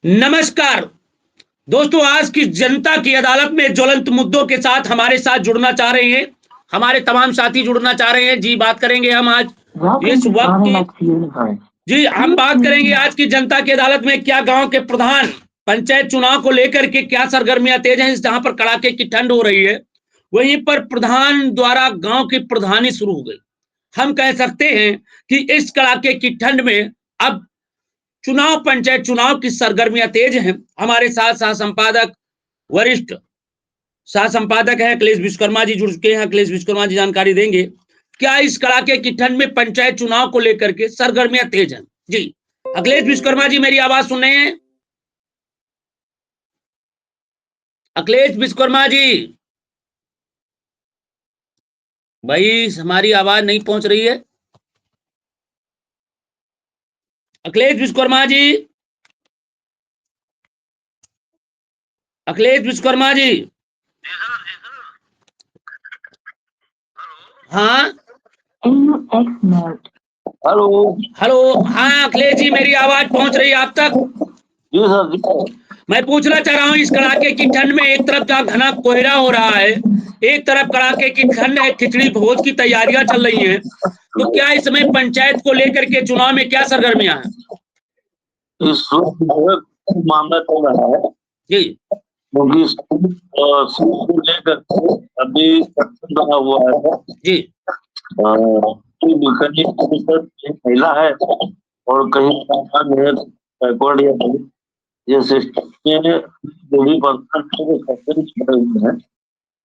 नमस्कार दोस्तों, आज की जनता की अदालत में ज्वलंत मुद्दों के साथ हमारे साथ जुड़ना चाह रहे हैं। हमारे तमाम साथी जुड़ना चाह रहे हैं। जी, बात करेंगे हम आज इस वक्त की। जी, हम बात करेंगे आज की जनता की अदालत में क्या गांव के प्रधान पंचायत चुनाव को लेकर के क्या सरगर्मियां तेज हैं। जहां पर कड़ाके की ठंड हो रही है, वहीं पर प्रधान द्वारा गांव की प्रधानी शुरू हो गई। हम कह सकते हैं कि इस कड़ाके की ठंड में अब पंचायत चुनाव की सरगर्मियां तेज हैं। हमारे साथ सह संपादक, वरिष्ठ सह संपादक है अखिलेश विश्वकर्मा जी जुड़ चुके हैं। अखिलेश विश्वकर्मा जी जानकारी देंगे क्या इस कड़ाके की ठंड में पंचायत चुनाव को लेकर के सरगर्मियां तेज हैं। जी, अखिलेश विश्वकर्मा जी मेरी आवाज सुन रहे हैं? अखिलेश विश्वकर्मा जी भाई, हमारी आवाज नहीं पहुंच रही है। अखिलेश विश्वकर्मा जी, अखिलेश विश्वकर्मा जी। हाँ हेलो। हेलो। हाँ अखिलेश जी, मेरी आवाज पहुंच रही है आप तक? जी सर जी। मैं पूछना चाह रहा हूँ, इस कड़ाके की ठंड में एक तरफ का घना कोहरा हो रहा है, एक तरफ कड़ाके की ठंड है, खिचड़ी भोज की तैयारियां चल रही हैं, तो क्या इस समय पंचायत को लेकर के चुनाव में क्या सरगर्मियां हैं? इस वक्त जो है मामला चल रहा है जी क्योंकि स्कूल को लेकर के अभी एक्शन बना हुआ है। जी कहीं एक महिला है और कहीं सामान है, बैकवर्ड या ये सिस्टम में जो भी पर्सन खड़े हुए हैं,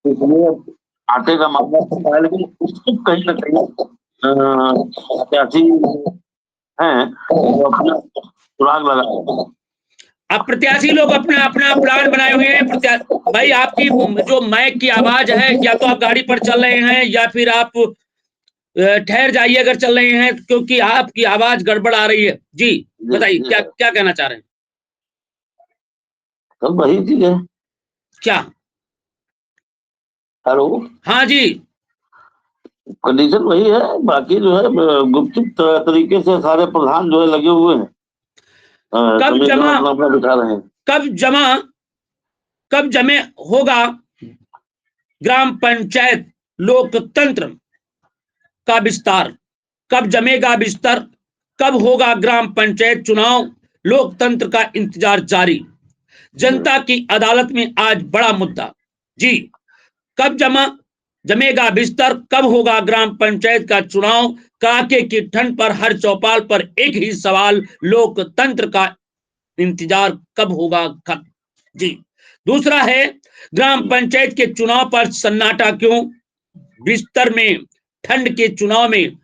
इसलिए आटे का मामला तो है, लेकिन उसको कहीं ना कहीं प्रत्याशी हैं वो अपना सुराग लगा रहे हैं। अब प्रत्याशी लोग अपना अपना प्लान बनाए हुए हैं। भाई, आपकी जो माइक की आवाज है, या तो आप गाड़ी पर चल रहे हैं या फिर आप ठहर जाइए अगर चल रहे हैं, क्योंकि आपकी आवाज गड़बड़ आ रही है। जी बताइए, क्या क्या कहना चाह रहे हैं? सब वही चीज है। क्या? हेलो। हाँ जी। कंडीशन वही है, बाकी जो है गुपचुप तरीके से सारे प्रधान जो है लगे हुए हैं, कब समीकरण जमा अपना अपना बिठा रहे हैं। कब जमा कब जमे होगा ग्राम पंचायत लोकतंत्र का विस्तार? कब जमेगा बिस्तर? कब होगा ग्राम पंचायत चुनाव? लोकतंत्र का इंतजार जारी। जनता की अदालत में आज बड़ा मुद्दा। जी, कब जमेगा बिस्तर? कब होगा ग्राम पंचायत का चुनाव? कड़ाके की ठंड पर हर चौपाल पर एक ही सवाल, लोकतंत्र का इंतजार कब होगा खत्म? जी, दूसरा है, ग्राम पंचायत के चुनाव पर सन्नाटा क्यों? बिस्तर में ठंड के चुनाव में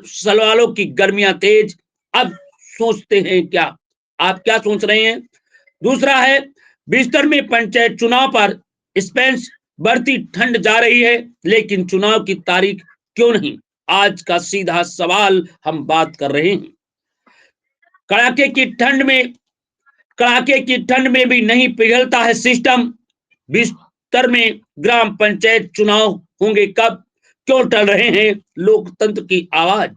सवालों की गर्मियां तेज। अब सोचते हैं क्या? आप क्या सोच रहे हैं? दूसरा है, बिस्तर में पंचायत चुनाव पर स्पेंस बढ़ती ठंड जा रही है, लेकिन चुनाव की तारीख क्यों नहीं? आज का सीधा सवाल हम बात कर रहे हैं। कड़ाके की ठंड में कड़ाके की ठंड में भी नहीं पिघलता है सिस्टम। बिस्तर में ग्राम पंचायत चुनाव होंगे कब? क्यों टल रहे हैं लोकतंत्र की आवाज?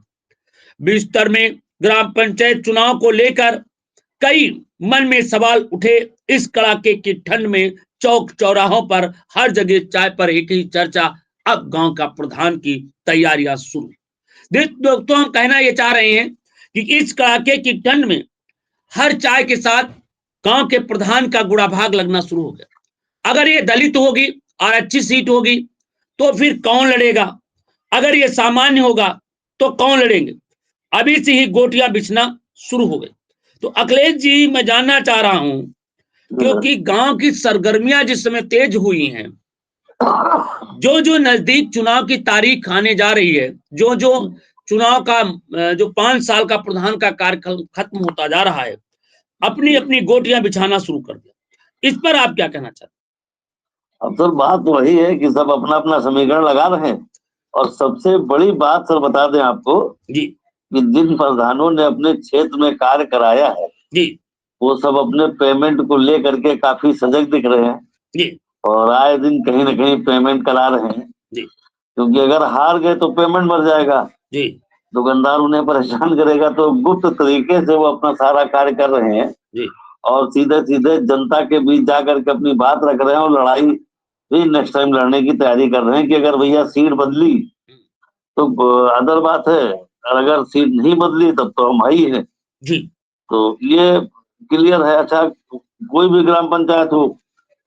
बिस्तर में ग्राम पंचायत चुनाव को लेकर कई मन में सवाल उठे। इस कड़ाके की ठंड में चौक चौराहों पर हर जगह चाय पर एक ही चर्चा, अब गांव का प्रधान की तैयारियां शुरू। दोस्तों, हम कहना यह चाह रहे हैं कि इस कड़ाके की ठंड में हर चाय के साथ गांव के प्रधान का गुड़ा भाग लगना शुरू हो गया। अगर ये दलित होगी और अच्छी सीट होगी तो फिर कौन लड़ेगा? अगर ये सामान्य होगा तो कौन लड़ेंगे? अभी से ही गोटियां बिछना शुरू हो गई। तो अखिलेश जी, मैं जानना चाह रहा हूं, क्योंकि गांव की सरगर्मियां जिस समय तेज हुई हैं, जो जो नजदीक चुनाव की तारीख आने जा रही है, जो जो चुनाव का जो 5 साल का प्रधान का कार्यकाल खत्म होता जा रहा है, अपनी अपनी गोटियां बिछाना शुरू कर दिया। इस पर आप क्या कहना चाहते अब सर बात तो वही है कि सब अपना अपना समीकरण लगा रहे हैं। और सबसे बड़ी बात सर बता दें आपको हैं? जी कि जिन प्रधानों ने अपने क्षेत्र में कार्य कराया है, जी वो सब अपने पेमेंट को लेकर के काफी सजग दिख रहे हैं जी और आए दिन कहीं ना कहीं पेमेंट करा रहे हैं। जी क्योंकि अगर हार गए तो पेमेंट मर जाएगा, जी दुकानदार उन्हें परेशान करेगा, तो गुप्त तरीके से वो अपना सारा कार्य कर रहे हैं। जी और सीधे सीधे जनता के बीच जाकर के अपनी बात रख रहे हैं और लड़ाई भी नेक्स्ट टाइम लड़ने की तैयारी कर रहे हैं कि अगर भैया सीट बदली तो अदर बात है, और अगर सीट नहीं बदली तब तो हम ही हैं। जी तो ये क्लियर है। अच्छा, कोई भी ग्राम पंचायत हो,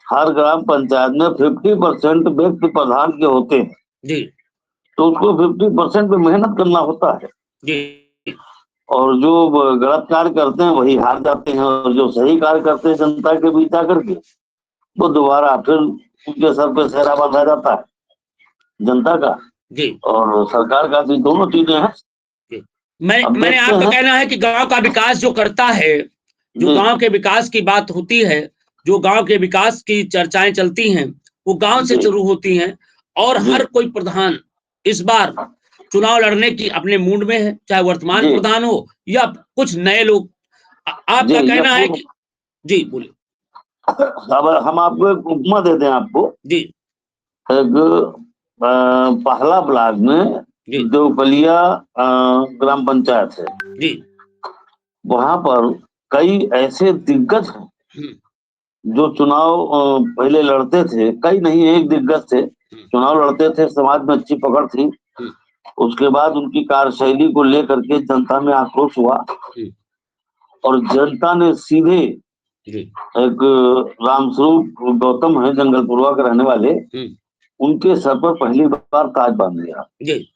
हर ग्राम पंचायत में 50% व्यक्ति प्रधान के होते हैं, जी तो उसको 50% पे मेहनत करना होता है, जी और जो गलत कार्य करते हैं वही हार जाते हैं, और जो सही कार्य करते हैं जनता के बीच आकर के, वो दोबारा फिर उनके सर पे सेहरा बांधा जाता है जनता का जी और सरकार का भी, दोनों चीजें हैं। जी। अब मैंने देखते आपका हैं। कहना है कि गांव का विकास जो करता है, जो जी गांव के विकास की बात होती है, जो गांव के विकास की चर्चाएं चलती हैं, वो गांव से जी शुरू होती हैं। और जी हर कोई प्रधान इस बार चुनाव लड़ने की अपने मूड में है, चाहे वर्तमान जी प्रधान हो या कुछ नए लोग। जी, आपका ये कहना है पूर्व। कि जी बोलिए। अब हम आपको एक उपमा देते हैं आपको। जी एक पहला ब्लॉक में जी देवकलिया ग्राम पंचायत है। जी वहां पर कई ऐसे दिग्गज हैं हम्म, जो चुनाव पहले लड़ते थे, कई नहीं एक दिग्गज थे, हम्म, चुनाव लड़ते थे, समाज में अच्छी पकड़ थी। हम्म, उसके बाद उनकी कार्यशैली को लेकर के जनता में आक्रोश हुआ, हम्म, और जनता ने सीधे जी एक रामस्वरूप गौतम है, जंगलपुरवा के रहने वाले, हम्म, उनके सर पर पहली बार ताज बांध दिया जी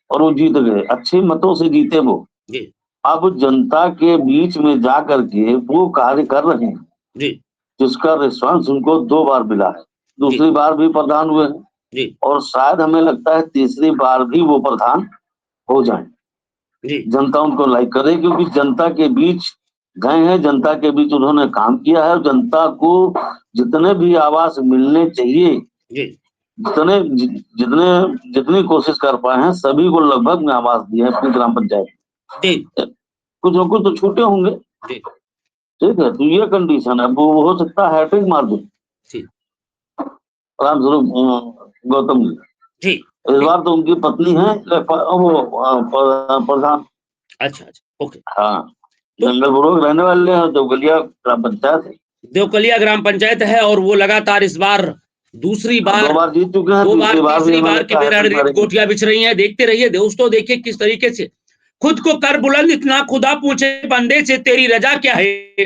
और वो जीत गए, अच्छे मतों से जीते वो। जी अब जनता के बीच में जा करके वो कार्य कर रहे हैं जी जिसका रिस्पांस उनको 2 बार मिला है। जी दूसरी बार भी प्रधान हुए हैं, जी और शायद हमें लगता है तीसरी बार भी वो प्रधान हो जाए। जी जनता उनको लाइक करे, क्योंकि जनता के बीच गए हैं, जनता के बीच उन्होंने काम किया है। जनता को जितने भी आवास मिलने चाहिए, जी जितने जितने जितनी कोशिश कर पाए हैं, सभी को लगभग में आवास दिए हैं अपनी ग्राम पंचायत जी में। कुछ न कुछ तो छूटे होंगे, जी ठीक है। तो ये कंडीशन है, वो हो सकता है हैट्रिक मार दे जी रामस्वरूप गौतम जी। जी इस जी, बार तो उनकी पत्नी है वो प्रधान। अच्छा अच्छा ओके। हाँ, तो जंगल बुरोग रहने वाले हैं, तो गलिया ग्राम पंचायत है। देवकलिया ग्राम पंचायत है और वो लगातार इस बार दूसरी हाँ, बार 2 बार जीत चुके हैं, 2 बार तीसरी बार भी तीसरी हमें बार की लगता है हैट्रिक बेरानी मारेंगे। गोटियां बिछ रही हैं। देखते रहिए दोस्तों, देखिए किस तरीके से खुद को कर बुलंद इतना खुदा पूछे बंदे से तेरी रजा क्या है।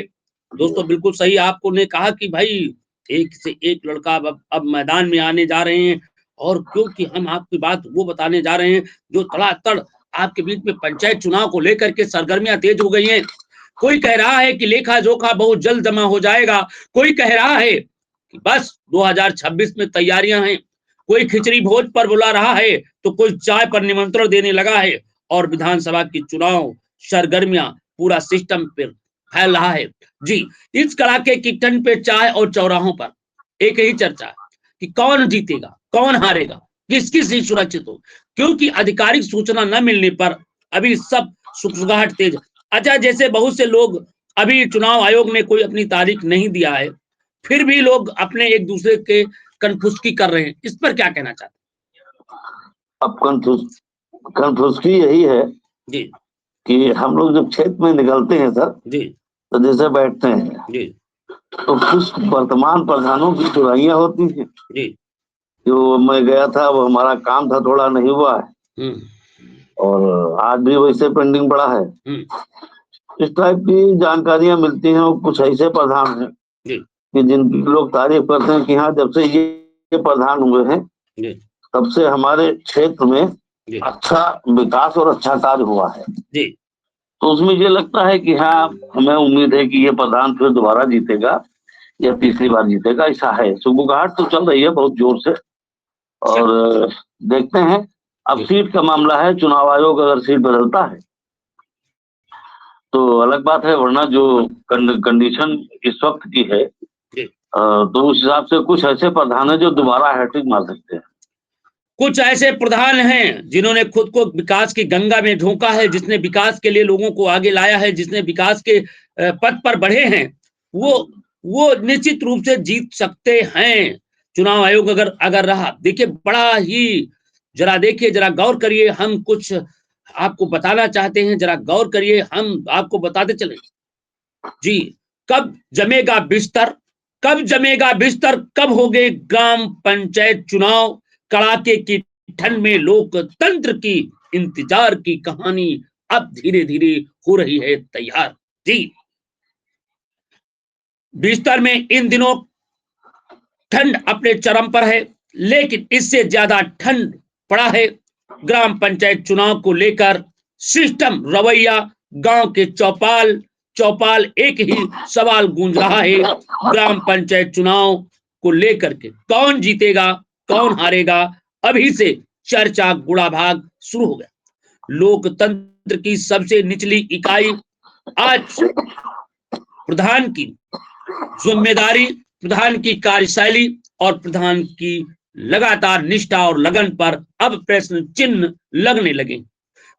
दोस्तों बिल्कुल सही आपको ने कहा कि भाई एक से एक लड़का अब मैदान में आने जा रहे हैं। और क्योंकि हम आपकी बात वो बताने जा रहे हैं जो तड़ातड़ आपके बीच में पंचायत चुनाव को लेकर के सरगर्मियां तेज हो गई हैं। कोई कह रहा है कि लेखा जोखा बहुत जल्द जमा हो जाएगा, कोई कह रहा है कि बस 2026 में तैयारियां हैं, कोई खिचड़ी भोज पर बुला रहा है तो कोई चाय पर निमंत्रण देने लगा है। और विधानसभा की चुनाव सरगर्मियां पूरा सिस्टम पर फैल रहा है। जी, इस कड़ाके की ठंड पे चाय और चौराहों पर एक ही चर्चा कि कौन जीतेगा कौन हारेगा, किसकी सीट सुरक्षित हो, क्योंकि आधिकारिक सूचना न मिलने पर अभी सब सुगबुगाहट तेज। अच्छा, जैसे बहुत से लोग अभी चुनाव आयोग ने कोई अपनी तारीख नहीं दिया है, फिर भी लोग अपने एक दूसरे के कनफुसकी कर रहे हैं, इस पर क्या कहना चाहते अब कंफ्यूज यही है हैं? जी कि हम लोग जब क्षेत्र में निकलते हैं सर, जी तो जैसे बैठते हैं, जी तो कुछ वर्तमान प्रधानों की बुराइयां होती हैं। जी जो मैं गया था, वो हमारा काम था, थोड़ा नहीं हुआ है, हम्म और आज भी वैसे पेंडिंग पड़ा है। हम्म इस टाइप की जानकारियां मिलती हैं, और कुछ ऐसे प्रधान हैं जी कि जिनकी लोग तारीफ करते हैं कि हाँ, जब से ये प्रधान हुए हैं, जी तब से हमारे क्षेत्र में जी अच्छा विकास और अच्छा कार्य हुआ है। जी तो उसमें ये लगता है कि हाँ, हमें उम्मीद है कि ये प्रधान फिर दोबारा जीतेगा या तीसरी बार जीतेगा, ऐसा है। सुगबुगाहट तो चल रही है बहुत जोर से, च- और देखते हैं। अब जी सीट का मामला है, चुनाव आयोग अगर सीट बदलता है तो अलग बात है, वरना जो कंडीशन इस वक्त की है, जी तो उस हिसाब से कुछ ऐसे प्रधान है जो दोबारा हैट्रिक मार सकते हैं। कुछ ऐसे प्रधान हैं जिन्होंने खुद को विकास की गंगा में झोंका है, जिसने विकास के लिए लोगों को आगे लाया है, जिसने विकास के पथ पर बढ़े हैं, वो निश्चित रूप से जीत सकते हैं। चुनाव आयोग अगर अगर रहा, देखिए बड़ा ही जरा देखिए, जरा गौर करिए, हम कुछ आपको बताना चाहते हैं, जरा गौर करिए, हम आपको बताते चले। जी, कब जमेगा बिस्तर, कब जमेगा बिस्तर, कब होंगे ग्राम पंचायत चुनाव, कड़ाके की ठंड में लोकतंत्र की इंतजार की कहानी अब धीरे धीरे हो रही है तैयार। जी, बिस्तर में इन दिनों ठंड अपने चरम पर है, लेकिन इससे ज्यादा ठंड पड़ा है ग्राम पंचायत चुनाव को लेकर। सिस्टम, रवैया, गांव के चौपाल चौपाल एक ही सवाल गूंज रहा है ग्राम पंचायत चुनाव को लेकर के, कौन जीतेगा कौन हारेगा। अभी से चर्चा गुड़ा भाग शुरू हो गया। लोकतंत्र की सबसे निचली इकाई आज प्रधान की जिम्मेदारी, प्रधान की कार्यशैली और प्रधान की लगातार निष्ठा और लगन पर अब प्रश्न चिन्ह लगने लगे।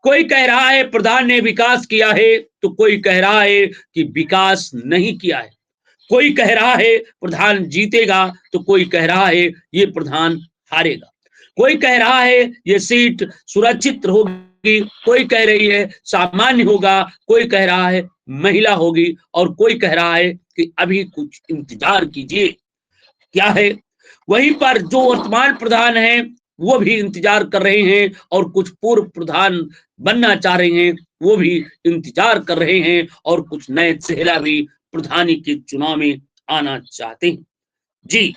कोई कह रहा है प्रधान ने विकास किया है, तो कोई कह रहा है कि विकास नहीं किया है। कोई कह रहा है प्रधान जीतेगा, तो कोई कह रहा है ये प्रधान हारेगा। कोई कह रहा है ये सीट सुरक्षित होगी, कोई कह रही है सामान्य होगा, कोई कह रहा है महिला होगी, और कोई कह रहा है कि अभी कुछ इंतजार कीजिए। क्या है, वहीं पर जो वर्तमान प्रधान है वो भी इंतजार कर रहे हैं, और कुछ पूर्व प्रधान बनना चाह रहे हैं वो भी इंतजार कर रहे हैं, और कुछ नए चेहरा भी प्रधानी के चुनाव में आना चाहते हैं। जी,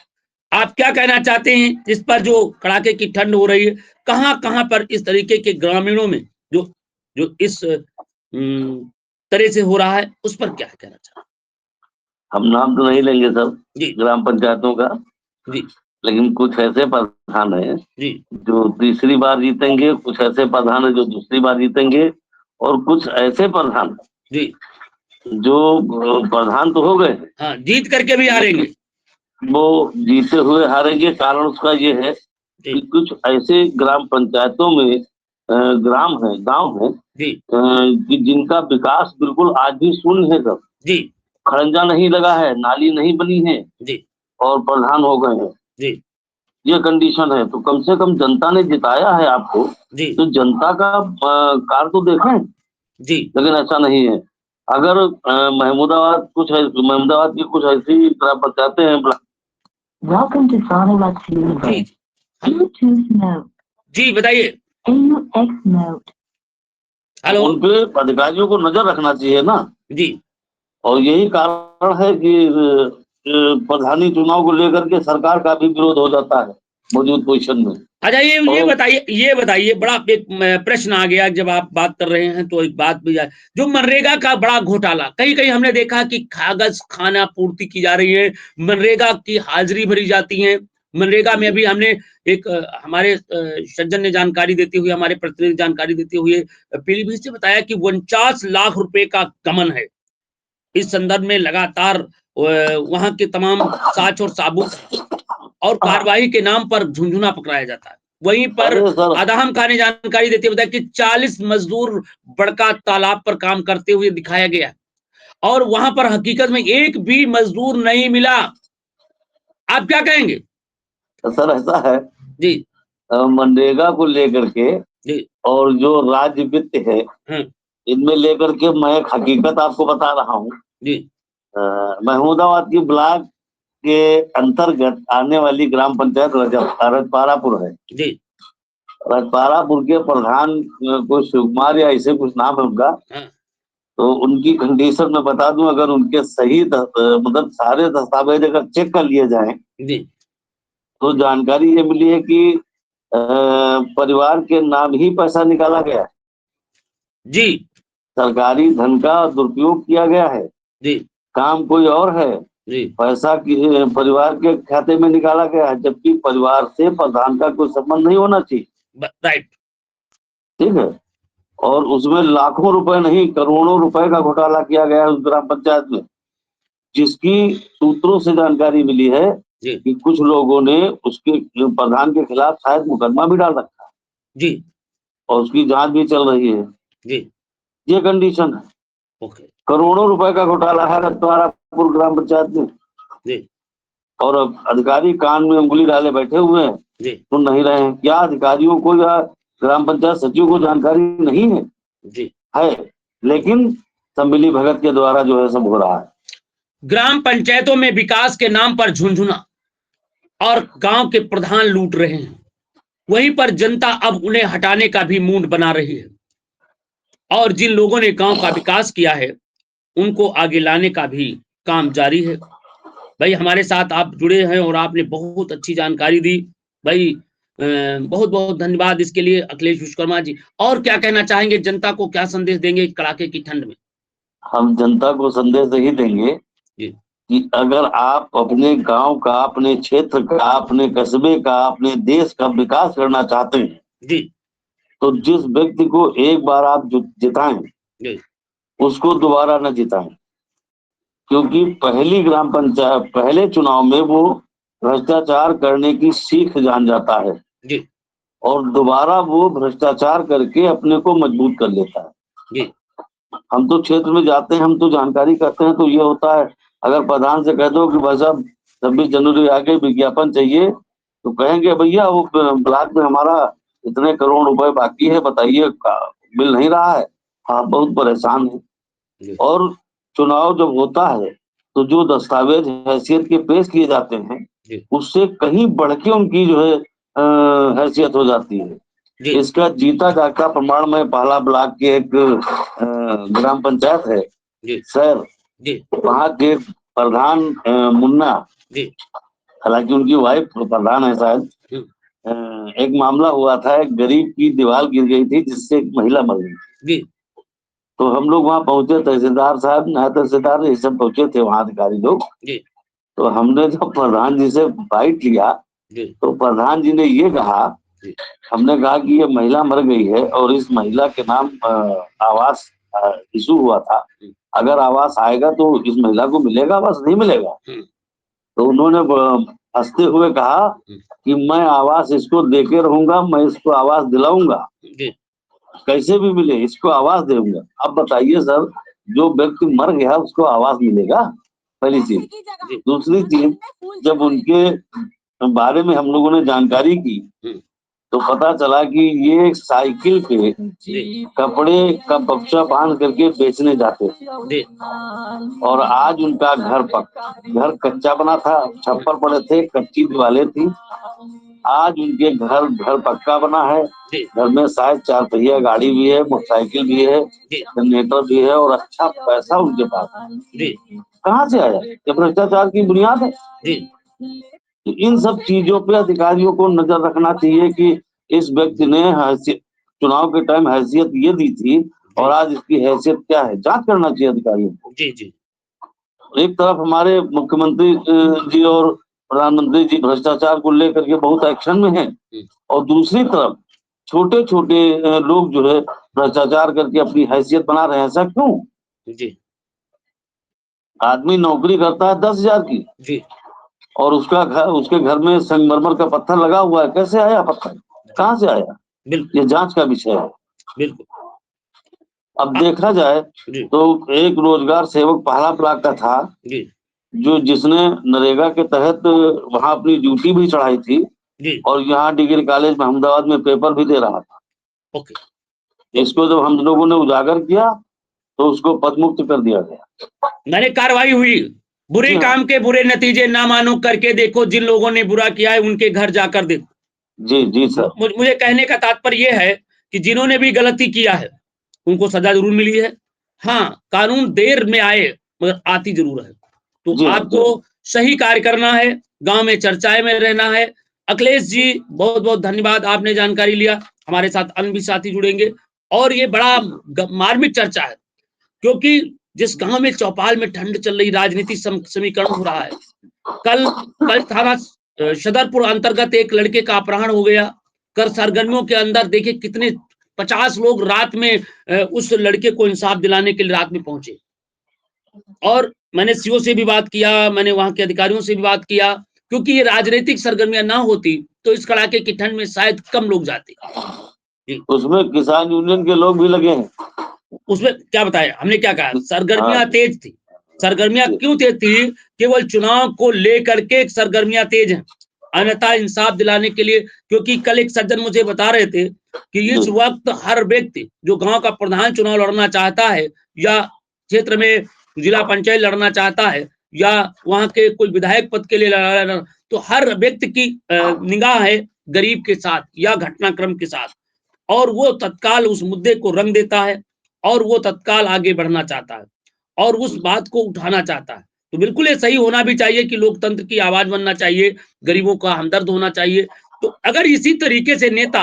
आप क्या कहना चाहते हैं इस पर, जो कड़ाके की ठंड हो रही है, कहां पर इस तरीके के ग्रामीणों में जो जो इस तरह से हो रहा है, उस पर क्या कहना चाहते हैं? हम नाम तो नहीं लेंगे सर जी ग्राम पंचायतों का, जी लेकिन कुछ ऐसे प्रधान हैं जी जो तीसरी बार जीतेंगे, कुछ ऐसे प्रधान हैं जो दूसरी बार जीतेंगे, और कुछ ऐसे प्रधान जी, जो प्रधान तो हो गए, हाँ, जीत करके भी हारेंगे। वो जीते हुए हारेंगे। कारण उसका ये है जी कि कुछ ऐसे ग्राम पंचायतों में ग्राम है, गांव है, जी कि जिनका विकास बिल्कुल आज भी शून्य है सर। जी खड़ंजा नहीं लगा है, नाली नहीं बनी है, जी और प्रधान हो गए हैं। जी ये कंडीशन है। तो कम से कम जनता ने जिताया है आपको, जी तो जनता का कार्य तो देखें। जी लेकिन ऐसा नहीं है। अगर महमूदाबाद की कुछ ऐसी ग्राम पंचायतें हैं, Welcome to Sonoma ji Universe. Bluetooth mode. जी, बताइए। AUX mode. हेलो। उन पे अधिकारियों को नजर रखना चाहिए ना। जी, और यही कारण है कि प्रधानी चुनाव को लेकर के सरकार का भी विरोध हो जाता है मौजूद पोजीशन में। अच्छा, ये और बताइए, बड़ा एक प्रश्न आ गया जब आप बात कर रहे हैं, तो एक बात भी जाए, जो मनरेगा का बड़ा घोटाला, कहीं कहीं हमने देखा कि कागज खाना पूर्ति की जा रही है, मनरेगा की हाजिरी भरी जाती है। मनरेगा में अभी हमने एक हमारे सज्जन ने जानकारी देते हुए, हमारे प्रतिनिधि जानकारी देते हुए पीलीभीत से बताया कि 49 लाख रुपए का गमन है। इस संदर्भ में लगातार वहां के तमाम साच और साबुत और कार्रवाई के नाम पर झुंझुना पकड़ाया जाता है। वहीं पर अरे सर, आदाम खान ने जानकारी देते हुए बताया कि 40 मजदूर बड़का तालाब पर काम करते हुए दिखाया गया, और वहां पर हकीकत में एक भी मजदूर नहीं मिला। आप क्या कहेंगे? सर ऐसा है, जी मनरेगा को लेकर के जी और जो राज्य वित्त है, हाँ, इनमें लेकर के मैं एक हकीकत आपको बता रहा हूँ। जी महमूदाबाद की ब्लॉक के अंतर्गत आने वाली ग्राम पंचायत रजपारापुर है। जी रजपारापुर के प्रधान कोई शिवकुमार या ऐसे कुछ नाम है उनका। हाँ, तो उनकी कंडीशन मैं बता दूं, अगर उनके सही मतलब सारे दस्तावेज अगर चेक कर लिए जाएं, जी तो जानकारी ये मिली है कि परिवार के नाम ही पैसा निकाला गया है। जी सरकारी धन का दुरुपयोग किया गया है। जी काम कोई और है, जी पैसा परिवार के खाते में निकाला गया है, जबकि परिवार से प्रधान का कोई संबंध नहीं होना चाहिए। राइट। ठीक है। और उसमें लाखों रुपए नहीं, करोड़ों रुपए का घोटाला किया गया है उस ग्राम पंचायत में, जिसकी सूत्रों से जानकारी मिली है जी कि कुछ लोगों ने उसके प्रधान के खिलाफ शायद मुकदमा भी डाल रखा है, जी और उसकी जांच भी चल रही है। जी ये कंडीशन है। ओके। करोड़ों रुपए का घोटाला है रतवारापुर ग्राम पंचायत में, जी और अब अधिकारी कान में उंगली डाले बैठे हुए हैं, जी सुन नहीं रहे हैं। क्या अधिकारियों को या ग्राम पंचायत सचिव को जानकारी नहीं है? जी है, लेकिन सम्मिली भगत के द्वारा जो है सब हो रहा है। ग्राम पंचायतों में विकास के नाम पर झुंझुना और गांव के प्रधान लूट रहे हैं। वहीं पर जनता अब उन्हें हटाने का भी मूड बना रही है और जिन लोगों ने गांव का विकास किया है उनको आगे लाने का भी काम जारी है। भाई हमारे साथ आप जुड़े हैं और आपने बहुत अच्छी जानकारी दी। भाई बहुत बहुत धन्यवाद इसके लिए अखिलेश विश्वकर्मा जी। और क्या कहना चाहेंगे, जनता को क्या संदेश देंगे इस कड़ाके की ठंड में? हम जनता को संदेश यही देंगे जी कि अगर आप अपने गांव का, अपने क्षेत्र का, अपने कस्बे का, अपने देश का विकास करना चाहते हैं जी तो जिस व्यक्ति को एक बार आप जिताएं जी उसको दोबारा न जिताएं, क्योंकि पहली ग्राम पंचायत, पहले चुनाव में वो भ्रष्टाचार करने की सीख जान जाता है जी और दोबारा वो भ्रष्टाचार करके अपने को मजबूत कर लेता है। जी हम तो क्षेत्र में जाते हैं, हम तो जानकारी करते हैं, तो ये होता है अगर प्रधान से कह दो कि भाई साहब 26 जनवरी आगे विज्ञापन चाहिए, तो कहेंगे भैया वो ब्लॉक में हमारा इतने करोड़ रुपए बाकी है, बताइए मिल नहीं रहा है। हाँ, बहुत परेशान है। जी और चुनाव जब होता है तो जो दस्तावेज हैसियत के पेश किए जाते हैं जी उससे कहीं बढ़ के उनकी जो है हैसियत हो जाती है। जी इसका जीता जागता प्रमाण में पहला ब्लॉक की एक ग्राम पंचायत है जी सर, जी वहाँ के प्रधान मुन्ना, जी हालांकि उनकी वाइफ प्रधान है शायद, हम्म, एक मामला हुआ था, एक गरीब की दीवार गिर गई थी जिससे एक महिला मर गई। जी तो हम लोग वहाँ पहुंचे, तहसीलदार साहब, नायब तहसीलदार, ये सब पहुंचे थे वहाँ अधिकारी लोग। जी तो हमने जब प्रधान जी से बाइट लिया जी तो प्रधान जी ने ये कहा, जी हमने कहा कि ये महिला मर गई है और इस महिला के नाम आवास इशू हुआ था, अगर आवास आएगा तो इस महिला को मिलेगा, आवास नहीं मिलेगा। हम्म, तो उन्होंने हंसते हुए कहा कि मैं आवास इसको देके रहूंगा, मैं इसको आवास दिलाऊंगा, जी कैसे भी मिले इसको आवास दूंगा। अब बताइए सर, जो व्यक्ति मर गया उसको आवास मिलेगा, पहली चीज। दूसरी चीज, जब उनके बारे में हम लोगों ने जानकारी की हम्म, तो पता चला कि ये एक साइकिल पे जी कपड़े का बक्सा बांध करके बेचने जाते थे जी और आज उनका घर कच्चा बना था, छप्पर पड़े थे, कच्ची दीवारें थी। आज उनके घर पक्का बना है, जी घर में शायद 4 पहिया गाड़ी भी है, मोटरसाइकिल भी है, जी जनरेटर भी है और अच्छा पैसा उनके पास है। जी कहाँ से आया? ये भ्रष्टाचार की बुनियाद है। जी तो इन सब चीजों पे अधिकारियों को नजर रखना चाहिए कि इस व्यक्ति ने चुनाव के टाइम हैसियत ये दी थी और आज इसकी हैसियत क्या है, जांच करना चाहिए अधिकारियों को। जी जी एक तरफ हमारे मुख्यमंत्री जी और प्रधानमंत्री जी भ्रष्टाचार को लेकर के बहुत एक्शन में हैं और दूसरी तरफ छोटे छोटे लोग जो है भ्रष्टाचार करके अपनी हैसियत बना रहे हैं। ऐसा क्यों? जी आदमी नौकरी करता है 10,000 की जी और उसके घर में संगमरमर का पत्थर लगा हुआ है, कैसे आया पत्थर, कहाँ से आया? बिल्कुल ये जांच का विषय है। बिल्कुल अब देखा जाए जी तो एक रोजगार सेवक पहला ब्लॉक का था जी जिसने नरेगा के तहत वहां अपनी ड्यूटी भी चढ़ाई थी जी और यहाँ डिग्री कॉलेज में अहमदाबाद में पेपर भी दे रहा था। ओके। इसको जब हम लोगों ने उजागर किया तो उसको पदमुक्त कर दिया गया। मैंने कार्रवाई हुई। बुरे जी हाँ, काम के बुरे नतीजे ना मानो, करके देखो, जिन लोगों ने बुरा किया है उनके घर जाकर देखो। जी जी सर। मुझे कहने का तात्पर्य यह है कि जिन्होंने भी गलती किया है उनको सजा जरूर मिली है। हाँ, कानून देर में आए मगर आती जरूर है। तो जी हाँ, आपको सही कार्य करना है, गांव में चर्चाएं में रहना है। अखिलेश जी बहुत बहुत धन्यवाद, आपने जानकारी लिया। हमारे साथ अन्य भी साथी जुड़ेंगे और ये बड़ा मार्मिक चर्चा है, क्योंकि जिस गांव में चौपाल में ठंड चल रही, राजनीति समीकरण हो रहा है। कल थाना सदरपुर अंतर्गत एक लड़के का अपहरण हो गया। कर सरगर्मियों के अंदर देखिए कितने 50 लोग रात में उस लड़के को इंसाफ दिलाने के लिए रात में पहुंचे। और मैंने सीओ से भी बात किया, मैंने वहां के अधिकारियों से भी बात किया, क्योंकि ये राजनीतिक सरगर्मियां ना होती तो इस कड़ाके की ठंड में शायद कम लोग जाते। जी, उसमें किसान यूनियन के लोग भी लगे हैं। उसमें क्या बताया, हमने क्या कहा, सरगर्मियां हाँ तेज थी। सरगर्मियां जी क्यों तेज थी? केवल चुनाव को लेकर के सरगर्मियां तेज हैं, अन्यथा इंसाफ दिलाने के लिए। क्योंकि कल एक सज्जन मुझे बता रहे थे कि इस जी वक्त हर व्यक्ति जो गांव का प्रधान चुनाव लड़ना चाहता है या क्षेत्र में जिला पंचायत लड़ना चाहता है, या वहां के कोई विधायक पद के लिए लड़ रहा, तो हर व्यक्ति की निगाह है गरीब के साथ या घटनाक्रम के साथ, और वो तत्काल उस मुद्दे को रंग देता है और वो तत्काल आगे बढ़ना चाहता है और उस बात को उठाना चाहता है। तो बिल्कुल ये सही होना भी चाहिए कि लोकतंत्र की आवाज बनना चाहिए, गरीबों का हमदर्द होना चाहिए। तो अगर इसी तरीके से नेता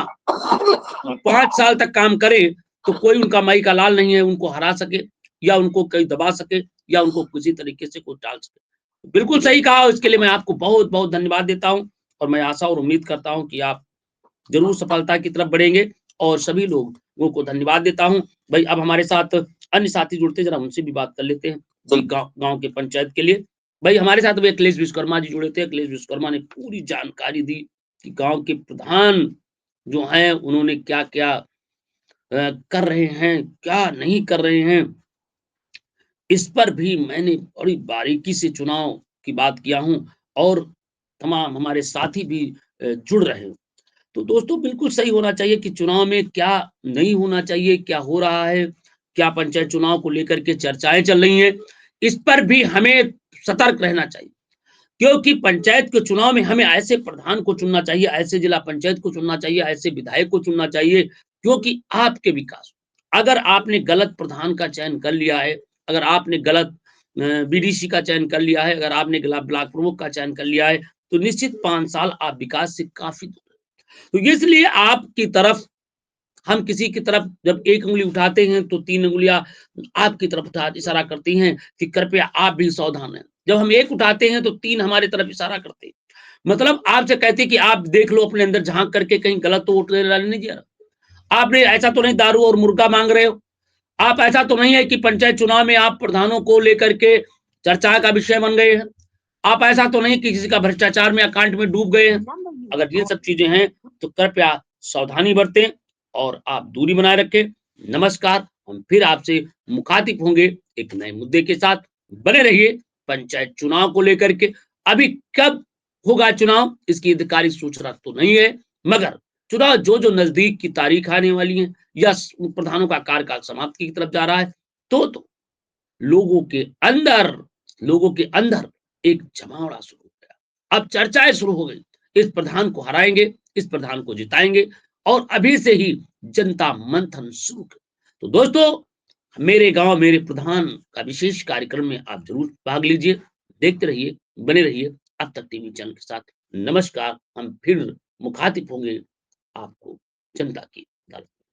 5 साल तक काम करे तो कोई उनका माई का लाल नहीं है उनको हरा सके या उनको कहीं दबा सके या उनको किसी तरीके से कोई टाल सके। बिल्कुल सही कहा, इसके लिए मैं आपको बहुत बहुत धन्यवाद देता हूं और मैं आशा और उम्मीद करता हूं कि आप जरूर सफलता की तरफ बढ़ेंगे और सभी लोगों को धन्यवाद देता हूं। भाई अब हमारे साथ अन्य साथी जुड़ते हैं, जरा उनसे भी बात कर लेते हैं भाई गांव के पंचायत के लिए। भाई हमारे साथ भाई अखिलेश विश्वकर्मा जी जुड़े थे। अखिलेश विश्वकर्मा ने पूरी जानकारी दी कि गांव के प्रधान जो हैं उन्होंने क्या क्या कर रहे हैं, क्या नहीं कर रहे हैं। इस पर भी मैंने बड़ी बारीकी से चुनाव की बात किया हूं और तमाम हमारे साथी भी जुड़ रहे हैं। तो दोस्तों बिल्कुल सही होना चाहिए कि चुनाव में क्या नहीं होना चाहिए, क्या हो रहा है, क्या पंचायत चुनाव को लेकर के चर्चाएं चल रही हैं, इस पर भी हमें सतर्क रहना चाहिए। क्योंकि पंचायत के चुनाव में हमें ऐसे प्रधान को चुनना चाहिए, ऐसे जिला पंचायत को चुनना चाहिए, ऐसे विधायक को चुनना चाहिए क्योंकि आपके विकास, अगर आपने गलत प्रधान का चयन कर लिया है, अगर आपने गलत बीडीसी का चयन कर लिया है, अगर आपने गलत ब्लॉक प्रमुख का चयन कर लिया है, तो निश्चित 5 साल आप विकास से काफी दूर हैं। तो इसलिए आपकी तरफ, हम किसी की तरफ जब एक उंगली उठाते हैं तो 3 उंगलियां आपकी तरफ उठा इशारा करती हैं कि कृपया आप भी सावधान हैं। जब हम एक उठाते हैं तो 3 हमारे तरफ इशारा करते हैं। मतलब आपसे कहते हैं कि आप देख लो अपने अंदर झांक करके कहीं गलत तो वोट नहीं दिया। आपने ऐसा तो नहीं दारू और मुर्गा मांग रहे हो। आप ऐसा तो नहीं है कि पंचायत चुनाव में आप प्रधानों को लेकर के चर्चा का विषय बन गए हैं। आप ऐसा तो नहीं कि किसी का भ्रष्टाचार में अकाउंट में डूब गए हैं। अगर ये सब चीजें हैं तो कृपया सावधानी बरतें और आप दूरी बनाए रखें। नमस्कार, हम फिर आपसे मुखातिब होंगे एक नए मुद्दे के साथ। बने रहिए पंचायत चुनाव को लेकर के। अभी कब होगा चुनाव इसकी आधिकारिक सूचना तो नहीं है, मगर चुनाव जो जो नजदीक की तारीख आने वाली है या प्रधानों का कार्यकाल समाप्ति की तरफ जा रहा है तो लोगों के अंदर लोगों के अंदर एक जमावड़ा शुरू हो गया। अब चर्चाएं शुरू हो गई, इस प्रधान को हराएंगे, इस प्रधान को जिताएंगे और अभी से ही जनता मंथन शुरू कर। तो दोस्तों मेरे गांव मेरे प्रधान का विशेष कार्यक्रम में आप जरूर भाग लीजिए, देखते रहिए, बने रहिए अब तक टीवी चैनल के साथ। नमस्कार, हम फिर मुखातिब होंगे आपको जनता की